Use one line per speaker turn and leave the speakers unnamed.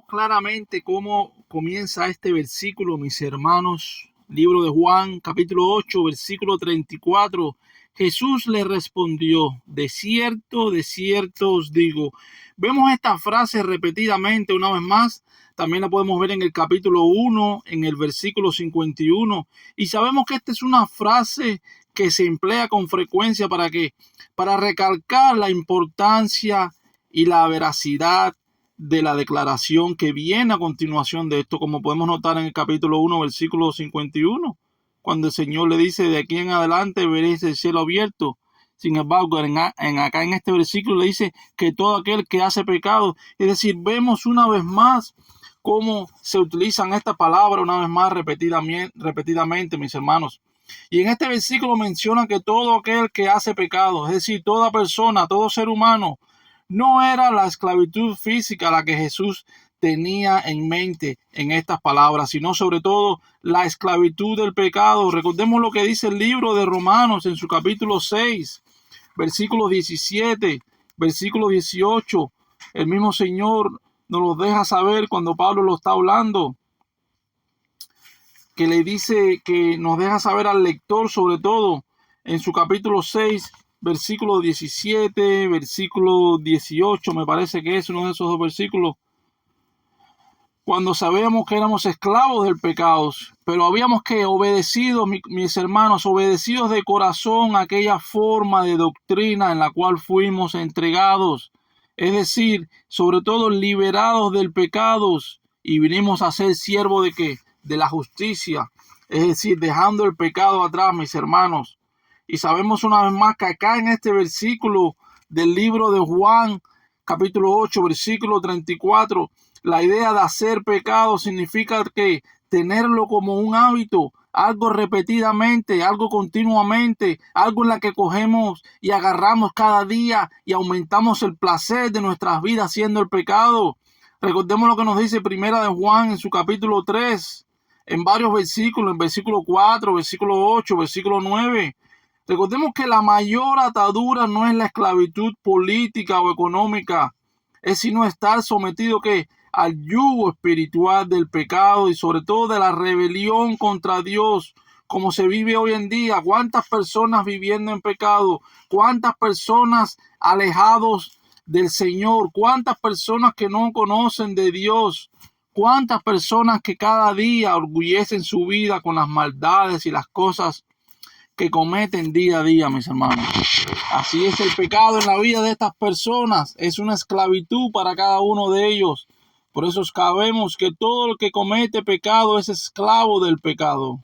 claramente cómo comienza este versículo, mis hermanos. Libro de Juan, capítulo 8, versículo 34. Jesús le respondió: de cierto os digo. Vemos esta frase repetidamente una vez más. También la podemos ver en el capítulo 1, en el versículo 51. Y sabemos que esta es una frase que se emplea con frecuencia para recalcar la importancia y la veracidad de la declaración que viene a continuación de esto, como podemos notar en el capítulo 1, versículo 51, cuando el Señor le dice: de aquí en adelante veréis el cielo abierto. Sin embargo, acá en este versículo le dice que todo aquel que hace pecado, es decir, vemos una vez más cómo se utilizan esta palabra una vez más repetidamente, mis hermanos. Y en este versículo menciona que todo aquel que hace pecado, es decir, toda persona, todo ser humano, no era la esclavitud física la que Jesús tenía en mente en estas palabras, sino sobre todo la esclavitud del pecado. Recordemos lo que dice el libro de Romanos en su capítulo 6, versículo 17, versículo 18. El mismo Señor nos lo deja saber cuando Pablo lo está hablando, que le dice, que nos deja saber al lector, sobre todo en su capítulo 6, versículo 17, versículo 18, me parece que es uno de esos dos versículos, cuando sabíamos que éramos esclavos del pecado, pero habíamos que obedecido, mis hermanos, obedecidos de corazón a aquella forma de doctrina en la cual fuimos entregados, es decir, sobre todo liberados del pecado, y vinimos a ser siervos de ¿qué? De la justicia, es decir, dejando el pecado atrás, mis hermanos. Y sabemos una vez más que acá en este versículo del libro de Juan, capítulo 8, versículo 34, la idea de hacer pecado significa que tenerlo como un hábito, algo repetidamente, algo continuamente, algo en la que cogemos y agarramos cada día y aumentamos el placer de nuestras vidas haciendo el pecado. Recordemos lo que nos dice Primera de Juan en su capítulo 3, en varios versículos, en versículo 4, versículo 8, versículo 9. Recordemos que la mayor atadura no es la esclavitud política o económica, es sino estar sometido al yugo espiritual del pecado y sobre todo de la rebelión contra Dios, como se vive hoy en día. ¿Cuántas personas viviendo en pecado? ¿Cuántas personas alejados del Señor? ¿Cuántas personas que no conocen de Dios? ¿Cuántas personas que cada día orgullecen su vida con las maldades y las cosas que cometen día a día, mis hermanos? Así es el pecado en la vida de estas personas. Es una esclavitud para cada uno de ellos. Por eso sabemos que todo el que comete pecado es esclavo del pecado.